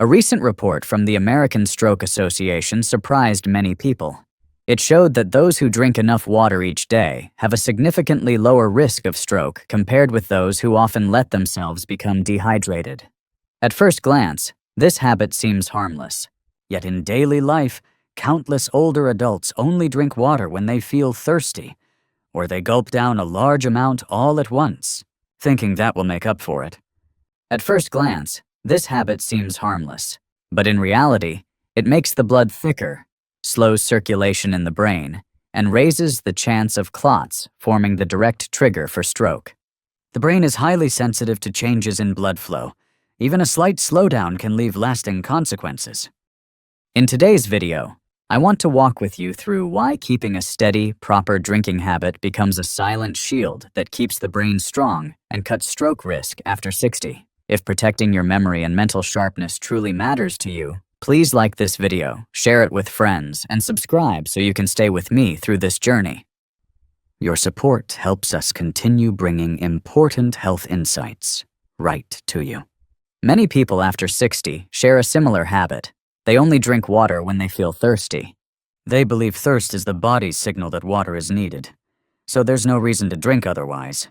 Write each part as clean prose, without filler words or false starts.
A recent report from the American Stroke Association surprised many people. It showed that those who drink enough water each day have a significantly lower risk of stroke compared with those who often let themselves become dehydrated. At first glance, this habit seems harmless. Yet in daily life, countless older adults only drink water when they feel thirsty, or they gulp down a large amount all at once, thinking that will make up for it. At first glance, this habit seems harmless, but in reality, it makes the blood thicker, slows circulation in the brain, and raises the chance of clots, forming the direct trigger for stroke. The brain is highly sensitive to changes in blood flow. Even a slight slowdown can leave lasting consequences. In today's video, I want to walk with you through why keeping a steady, proper drinking habit becomes a silent shield that keeps the brain strong and cuts stroke risk after 60. If protecting your memory and mental sharpness truly matters to you, please like this video, share it with friends, and subscribe so you can stay with me through this journey. Your support helps us continue bringing important health insights right to you. Many people after 60 share a similar habit. They only drink water when they feel thirsty. They believe thirst is the body's signal that water is needed, so there's no reason to drink otherwise.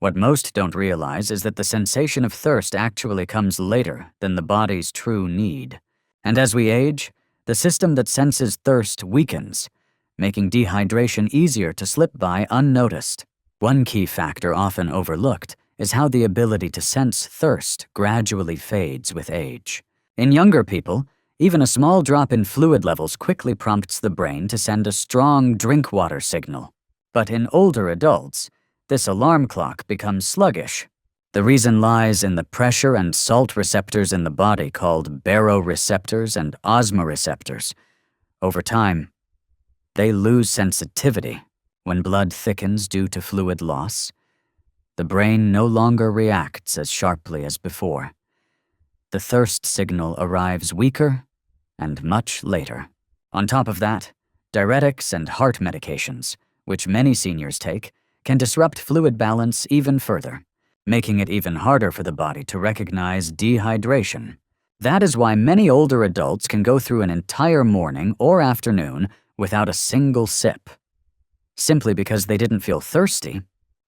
What most don't realize is that the sensation of thirst actually comes later than the body's true need. And as we age, the system that senses thirst weakens, making dehydration easier to slip by unnoticed. One key factor often overlooked is how the ability to sense thirst gradually fades with age. In younger people, even a small drop in fluid levels quickly prompts the brain to send a strong drink water signal. But in older adults, this alarm clock becomes sluggish. The reason lies in the pressure and salt receptors in the body called baroreceptors and osmoreceptors. Over time, they lose sensitivity. When blood thickens due to fluid loss, the brain no longer reacts as sharply as before. The thirst signal arrives weaker and much later. On top of that, diuretics and heart medications, which many seniors take, can disrupt fluid balance even further, making it even harder for the body to recognize dehydration. That is why many older adults can go through an entire morning or afternoon without a single sip, simply because they didn't feel thirsty.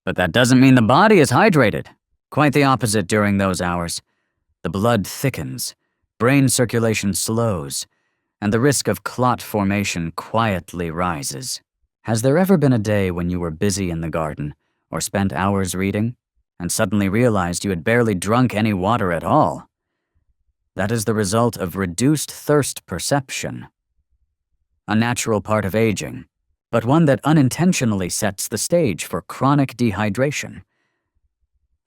But that doesn't mean the body is hydrated. Quite the opposite during those hours. The blood thickens, brain circulation slows, and the risk of clot formation quietly rises. Has there ever been a day when you were busy in the garden or spent hours reading and suddenly realized you had barely drunk any water at all? That is the result of reduced thirst perception. A natural part of aging, but one that unintentionally sets the stage for chronic dehydration.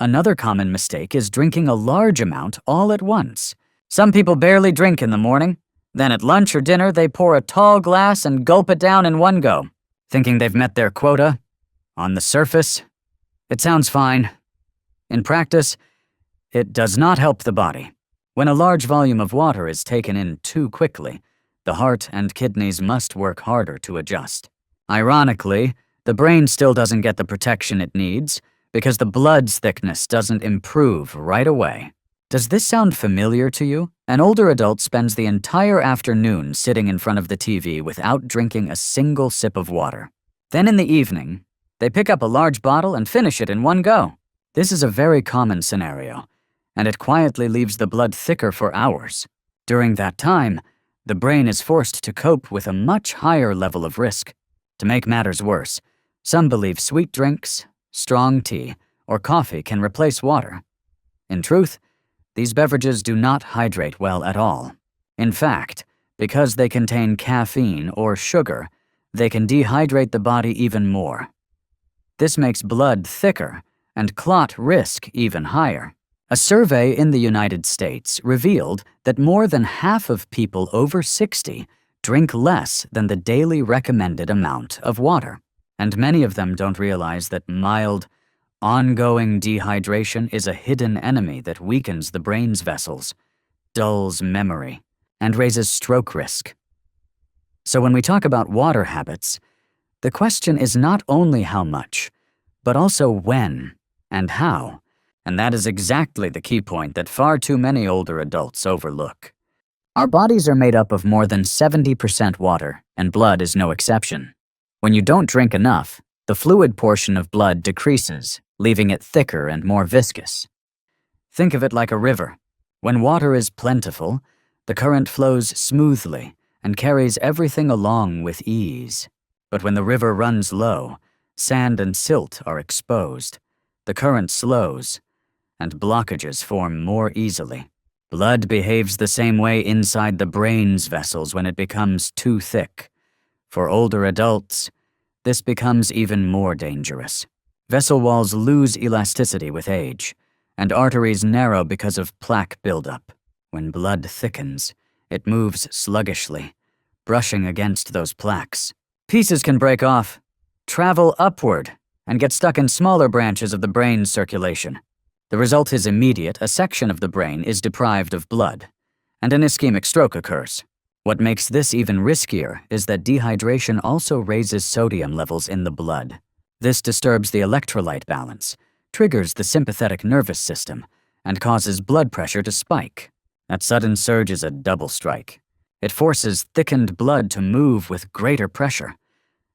Another common mistake is drinking a large amount all at once. Some people barely drink in the morning. Then at lunch or dinner, they pour a tall glass and gulp it down in one go, thinking they've met their quota. On the surface, it sounds fine. In practice, it does not help the body. When a large volume of water is taken in too quickly, the heart and kidneys must work harder to adjust. Ironically, the brain still doesn't get the protection it needs because the blood's thickness doesn't improve right away. Does this sound familiar to you? An older adult spends the entire afternoon sitting in front of the TV without drinking a single sip of water. Then in the evening, they pick up a large bottle and finish it in one go. This is a very common scenario, and it quietly leaves the blood thicker for hours. During that time, the brain is forced to cope with a much higher level of risk. To make matters worse, some believe sweet drinks, strong tea, or coffee can replace water. In truth, these beverages do not hydrate well at all. In fact, because they contain caffeine or sugar, they can dehydrate the body even more. This makes blood thicker and clot risk even higher. A survey in the United States revealed that more than half of people over 60 drink less than the daily recommended amount of water. And many of them don't realize that mild, ongoing dehydration is a hidden enemy that weakens the brain's vessels, dulls memory, and raises stroke risk. So when we talk about water habits, the question is not only how much, but also when and how. And that is exactly the key point that far too many older adults overlook. Our bodies are made up of more than 70% water, and blood is no exception. When you don't drink enough, the fluid portion of blood decreases, leaving it thicker and more viscous. Think of it like a river. When water is plentiful, the current flows smoothly and carries everything along with ease. But when the river runs low, sand and silt are exposed, the current slows, and blockages form more easily. Blood behaves the same way inside the brain's vessels when it becomes too thick. For older adults, this becomes even more dangerous. Vessel walls lose elasticity with age, and arteries narrow because of plaque buildup. When blood thickens, it moves sluggishly, brushing against those plaques. Pieces can break off, travel upward, and get stuck in smaller branches of the brain's circulation. The result is immediate. A section of the brain is deprived of blood, and an ischemic stroke occurs. What makes this even riskier is that dehydration also raises sodium levels in the blood. This disturbs the electrolyte balance, triggers the sympathetic nervous system, and causes blood pressure to spike. That sudden surge is a double strike. It forces thickened blood to move with greater pressure,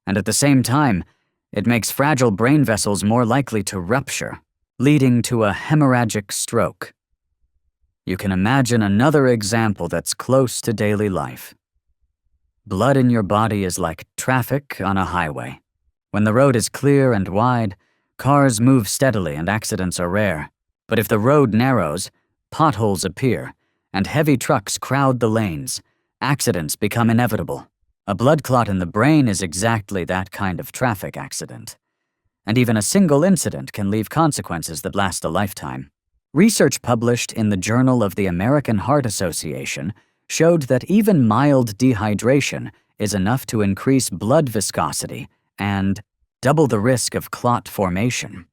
and at the same time, it makes fragile brain vessels more likely to rupture, leading to a hemorrhagic stroke. You can imagine another example that's close to daily life. Blood in your body is like traffic on a highway. When the road is clear and wide, cars move steadily and accidents are rare. But if the road narrows, potholes appear, and heavy trucks crowd the lanes, accidents become inevitable. A blood clot in the brain is exactly that kind of traffic accident. And even a single incident can leave consequences that last a lifetime. Research published in the Journal of the American Heart Association showed that even mild dehydration is enough to increase blood viscosity and double the risk of clot formation.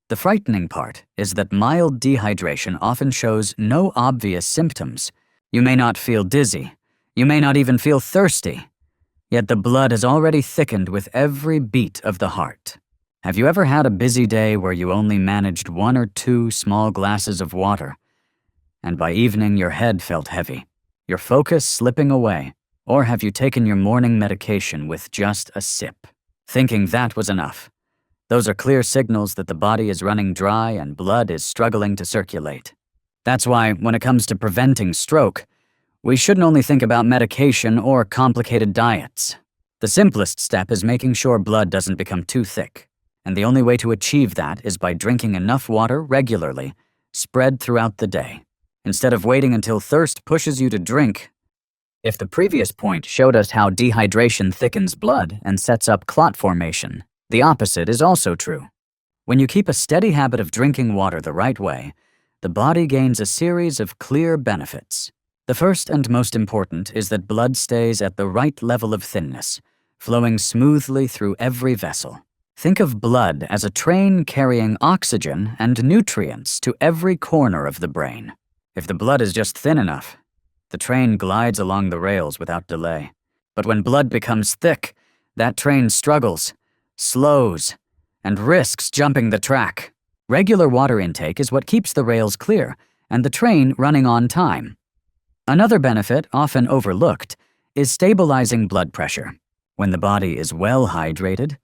The frightening part is that mild dehydration often shows no obvious symptoms. You may not feel dizzy. You may not even feel thirsty. Yet the blood has already thickened with every beat of the heart. Have you ever had a busy day where you only managed 1 or 2 small glasses of water, and by evening your head felt heavy, your focus slipping away? Or have you taken your morning medication with just a sip, thinking that was enough? Those are clear signals that the body is running dry and blood is struggling to circulate. That's why, when it comes to preventing stroke, we shouldn't only think about medication or complicated diets. The simplest step is making sure blood doesn't become too thick. And the only way to achieve that is by drinking enough water regularly, spread throughout the day, instead of waiting until thirst pushes you to drink. If the previous point showed us how dehydration thickens blood and sets up clot formation, the opposite is also true. When you keep a steady habit of drinking water the right way, the body gains a series of clear benefits. The first and most important is that blood stays at the right level of thinness, flowing smoothly through every vessel. Think of blood as a train carrying oxygen and nutrients to every corner of the brain. If the blood is just thin enough, the train glides along the rails without delay. But when blood becomes thick, that train struggles, slows, and risks jumping the track. Regular water intake is what keeps the rails clear and the train running on time. Another benefit, often overlooked, is stabilizing blood pressure. When the body is well hydrated,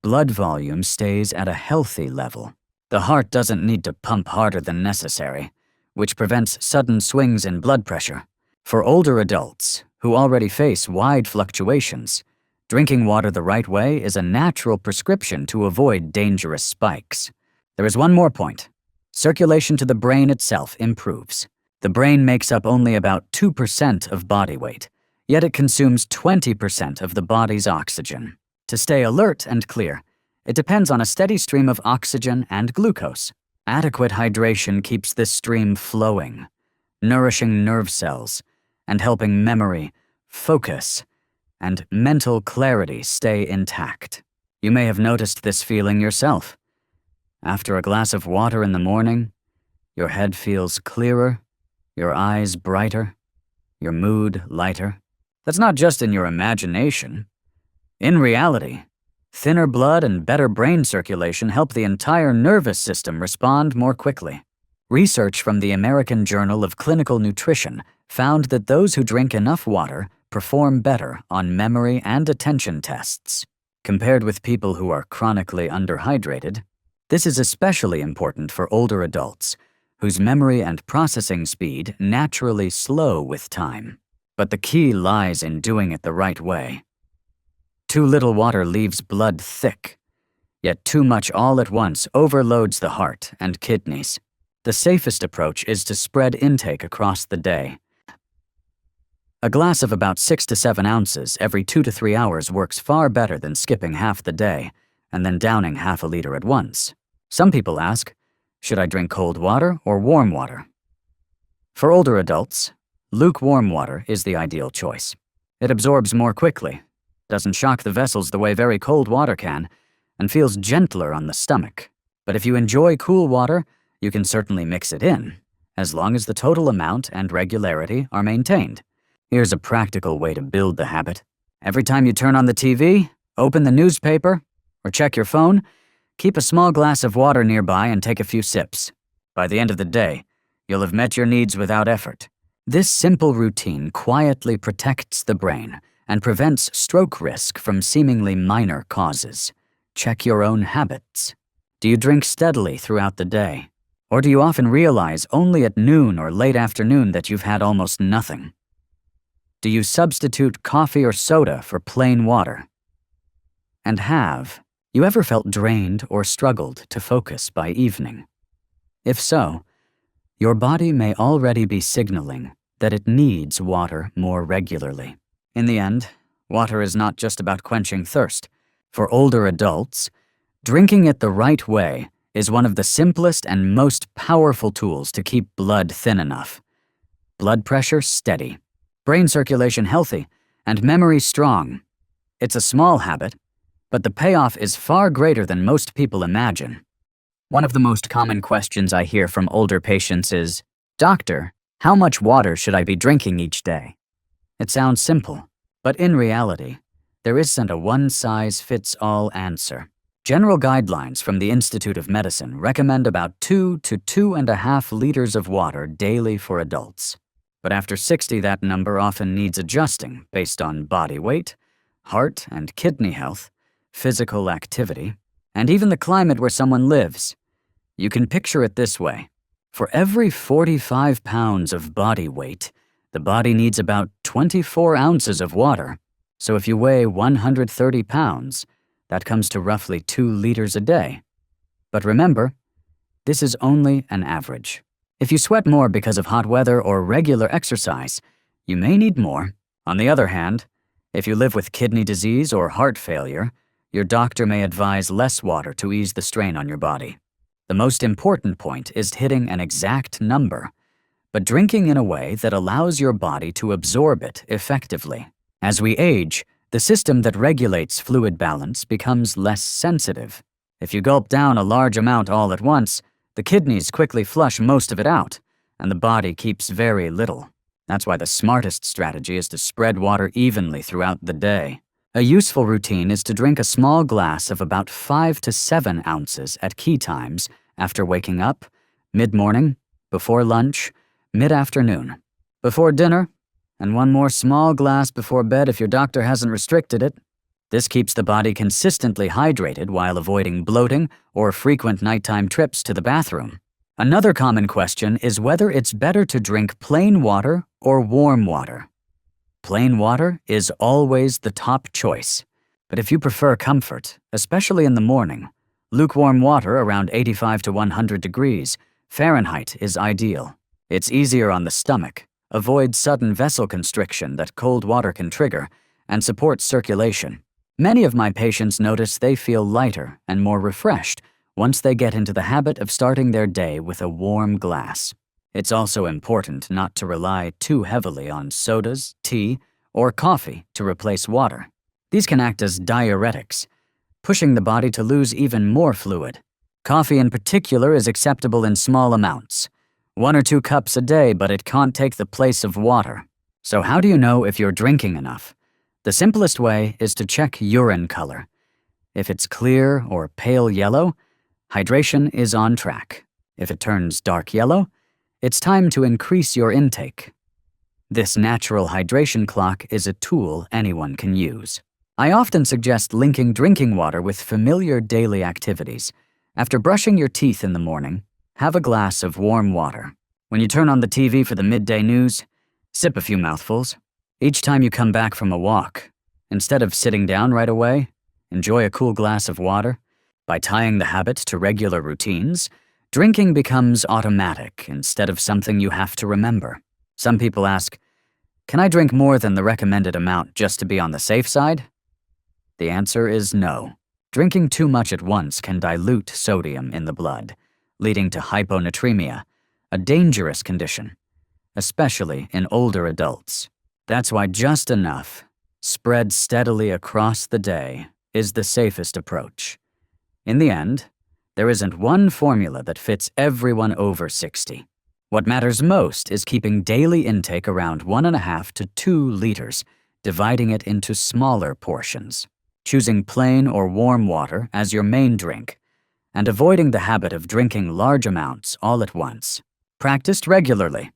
blood volume stays at a healthy level. The heart doesn't need to pump harder than necessary, which prevents sudden swings in blood pressure. For older adults, who already face wide fluctuations, drinking water the right way is a natural prescription to avoid dangerous spikes. There is one more point. Circulation to the brain itself improves. The brain makes up only about 2% of body weight, yet it consumes 20% of the body's oxygen. To stay alert and clear, it depends on a steady stream of oxygen and glucose. Adequate hydration keeps this stream flowing, nourishing nerve cells, and helping memory, focus, and mental clarity stay intact. You may have noticed this feeling yourself. After a glass of water in the morning, your head feels clearer, your eyes brighter, your mood lighter. That's not just in your imagination. In reality, thinner blood and better brain circulation help the entire nervous system respond more quickly. Research from the American Journal of Clinical Nutrition found that those who drink enough water perform better on memory and attention tests. Compared with people who are chronically underhydrated, this is especially important for older adults, whose memory and processing speed naturally slow with time. But the key lies in doing it the right way. Too little water leaves blood thick, yet too much all at once overloads the heart and kidneys. The safest approach is to spread intake across the day. A glass of about 6 to 7 ounces every 2 to 3 hours works far better than skipping half the day and then downing half a liter at once. Some people ask, should I drink cold water or warm water? For older adults, lukewarm water is the ideal choice. It absorbs more quickly, doesn't shock the vessels the way very cold water can, and feels gentler on the stomach. But if you enjoy cool water, you can certainly mix it in, as long as the total amount and regularity are maintained. Here's a practical way to build the habit. Every time you turn on the TV, open the newspaper, or check your phone, keep a small glass of water nearby and take a few sips. By the end of the day, you'll have met your needs without effort. This simple routine quietly protects the brain and prevents stroke risk from seemingly minor causes. Check your own habits. Do you drink steadily throughout the day? Or do you often realize only at noon or late afternoon that you've had almost nothing? Do you substitute coffee or soda for plain water? And have you ever felt drained or struggled to focus by evening? If so, your body may already be signaling that it needs water more regularly. In the end, water is not just about quenching thirst. For older adults, drinking it the right way is one of the simplest and most powerful tools to keep blood thin enough, blood pressure steady, brain circulation healthy, and memory strong. It's a small habit, but the payoff is far greater than most people imagine. One of the most common questions I hear from older patients is, "Doctor, how much water should I be drinking each day?" It sounds simple, but in reality, there isn't a one-size-fits-all answer. General guidelines from the Institute of Medicine recommend about 2 to 2.5 liters of water daily for adults. But after 60, that number often needs adjusting based on body weight, heart and kidney health, physical activity, and even the climate where someone lives. You can picture it this way. For every 45 pounds of body weight, the body needs about 24 ounces of water. So if you weigh 130 pounds, that comes to roughly 2 liters a day. But remember, this is only an average. If you sweat more because of hot weather or regular exercise, you may need more. On the other hand, if you live with kidney disease or heart failure, your doctor may advise less water to ease the strain on your body. The most important point is hitting an exact number, but drinking in a way that allows your body to absorb it effectively. As we age, the system that regulates fluid balance becomes less sensitive. If you gulp down a large amount all at once, the kidneys quickly flush most of it out, and the body keeps very little. That's why the smartest strategy is to spread water evenly throughout the day. A useful routine is to drink a small glass of about 5 to 7 ounces at key times after waking up, mid-morning, before lunch, mid-afternoon, before dinner, and one more small glass before bed if your doctor hasn't restricted it. This keeps the body consistently hydrated while avoiding bloating or frequent nighttime trips to the bathroom. Another common question is whether it's better to drink plain water or warm water. Plain water is always the top choice, but if you prefer comfort, especially in the morning, lukewarm water around 85 to 100 degrees Fahrenheit is ideal. It's easier on the stomach, avoids sudden vessel constriction that cold water can trigger, and supports circulation. Many of my patients notice they feel lighter and more refreshed once they get into the habit of starting their day with a warm glass. It's also important not to rely too heavily on sodas, tea, or coffee to replace water. These can act as diuretics, pushing the body to lose even more fluid. Coffee in particular is acceptable in small amounts, 1 or 2 cups a day, but it can't take the place of water. So how do you know if you're drinking enough? The simplest way is to check urine color. If it's clear or pale yellow, hydration is on track. If it turns dark yellow, it's time to increase your intake. This natural hydration clock is a tool anyone can use. I often suggest linking drinking water with familiar daily activities. After brushing your teeth in the morning, have a glass of warm water. When you turn on the TV for the midday news, sip a few mouthfuls. Each time you come back from a walk, instead of sitting down right away, enjoy a cool glass of water. By tying the habit to regular routines, drinking becomes automatic instead of something you have to remember. Some people ask, can I drink more than the recommended amount just to be on the safe side? The answer is no. Drinking too much at once can dilute sodium in the blood, leading to hyponatremia, a dangerous condition, especially in older adults. That's why just enough, spread steadily across the day, is the safest approach. In the end, there isn't one formula that fits everyone over 60. What matters most is keeping daily intake around 1.5 to 2 liters, dividing it into smaller portions, choosing plain or warm water as your main drink, and avoiding the habit of drinking large amounts all at once. Practiced regularly.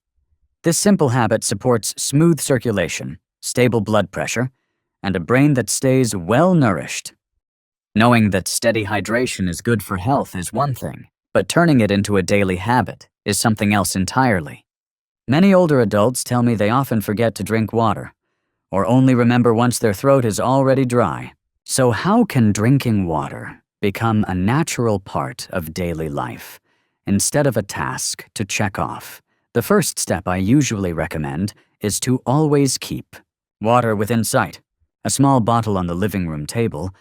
This simple habit supports smooth circulation, stable blood pressure, and a brain that stays well-nourished. Knowing that steady hydration is good for health is one thing, but turning it into a daily habit is something else entirely. Many older adults tell me they often forget to drink water, or only remember once their throat is already dry. So how can drinking water become a natural part of daily life, instead of a task to check off? The first step I usually recommend is to always keep water within sight. A small bottle on the living room table,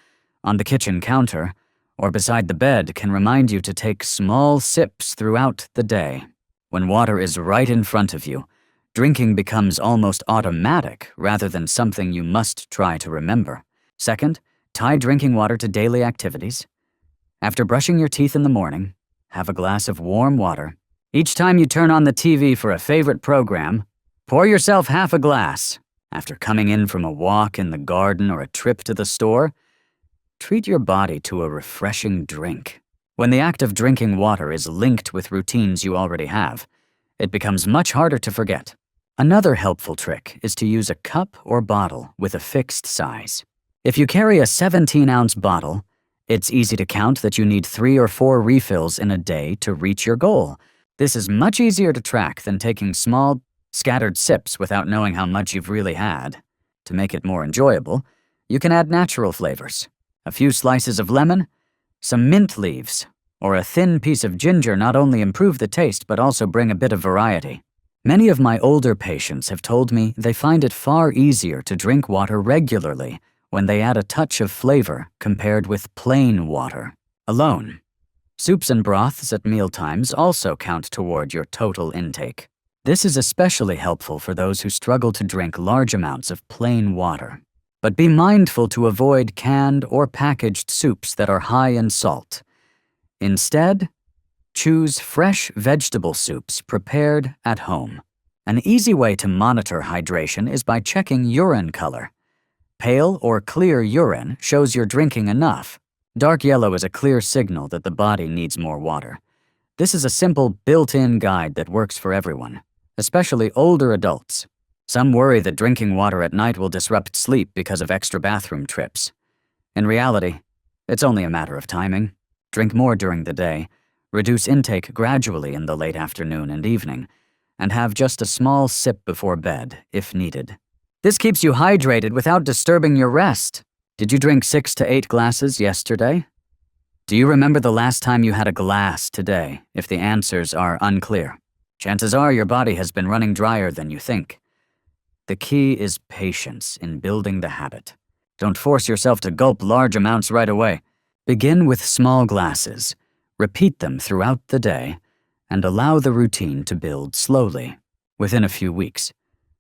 on the kitchen counter, or beside the bed can remind you to take small sips throughout the day. When water is right in front of you, drinking becomes almost automatic rather than something you must try to remember. Second, tie drinking water to daily activities. After brushing your teeth in the morning, have a glass of warm water. Each time you turn on the TV for a favorite program, pour yourself half a glass. After coming in from a walk in the garden or a trip to the store, treat your body to a refreshing drink. When the act of drinking water is linked with routines you already have, it becomes much harder to forget. Another helpful trick is to use a cup or bottle with a fixed size. If you carry a 17-ounce bottle, it's easy to count that you need 3 or 4 refills in a day to reach your goal. This is much easier to track than taking small, scattered sips without knowing how much you've really had. To make it more enjoyable, you can add natural flavors. A few slices of lemon, some mint leaves, or a thin piece of ginger not only improve the taste but also bring a bit of variety. Many of my older patients have told me they find it far easier to drink water regularly when they add a touch of flavor compared with plain water alone. Soups and broths at mealtimes also count toward your total intake. This is especially helpful for those who struggle to drink large amounts of plain water. But be mindful to avoid canned or packaged soups that are high in salt. Instead, choose fresh vegetable soups prepared at home. An easy way to monitor hydration is by checking urine color. Pale or clear urine shows you're drinking enough. Dark yellow is a clear signal that the body needs more water. This is a simple built-in guide that works for everyone, especially older adults. Some worry that drinking water at night will disrupt sleep because of extra bathroom trips. In reality, it's only a matter of timing. Drink more during the day, reduce intake gradually in the late afternoon and evening, and have just a small sip before bed if needed. This keeps you hydrated without disturbing your rest. Did you drink 6 to 8 glasses yesterday? Do you remember the last time you had a glass today, if the answers are unclear? Chances are your body has been running drier than you think. The key is patience in building the habit. Don't force yourself to gulp large amounts right away. Begin with small glasses, repeat them throughout the day, and allow the routine to build slowly. Within a few weeks,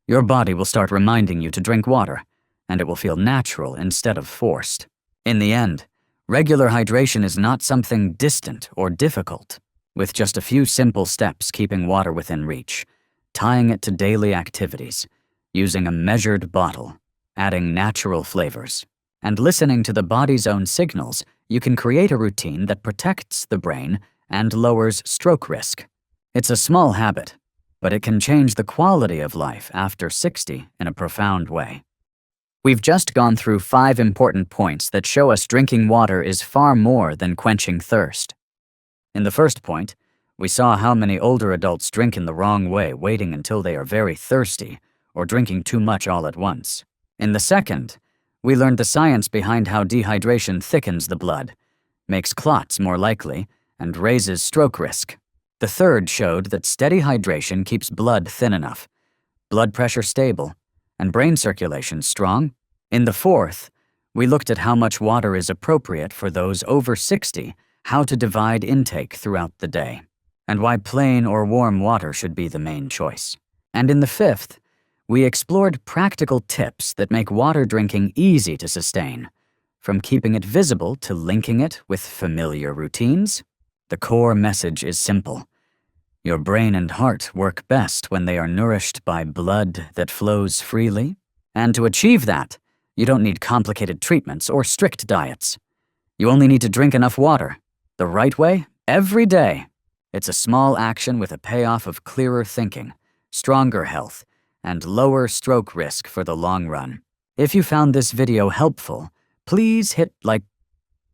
your body will start reminding you to drink water, and it will feel natural instead of forced. In the end, regular hydration is not something distant or difficult. With just a few simple steps keeping water within reach, tying it to daily activities, using a measured bottle, adding natural flavors, and listening to the body's own signals, you can create a routine that protects the brain and lowers stroke risk. It's a small habit, but it can change the quality of life after 60 in a profound way. We've just gone through 5 important points that show us drinking water is far more than quenching thirst. In the first point, we saw how many older adults drink in the wrong way, waiting until they are very thirsty or drinking too much all at once. In the second, we learned the science behind how dehydration thickens the blood, makes clots more likely, and raises stroke risk. The third showed that steady hydration keeps blood thin enough, blood pressure stable, and brain circulation strong. In the fourth, we looked at how much water is appropriate for those over 60, how to divide intake throughout the day, and why plain or warm water should be the main choice. And in the fifth, we explored practical tips that make water drinking easy to sustain, from keeping it visible to linking it with familiar routines. The core message is simple. Your brain and heart work best when they are nourished by blood that flows freely. And to achieve that, you don't need complicated treatments or strict diets. You only need to drink enough water, the right way, every day. It's a small action with a payoff of clearer thinking, stronger health, and lower stroke risk for the long run. If you found this video helpful, please hit like,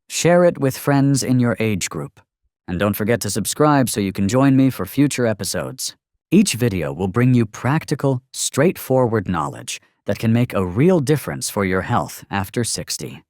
share it with friends in your age group. And don't forget to subscribe so you can join me for future episodes. Each video will bring you practical, straightforward knowledge that can make a real difference for your health after 60.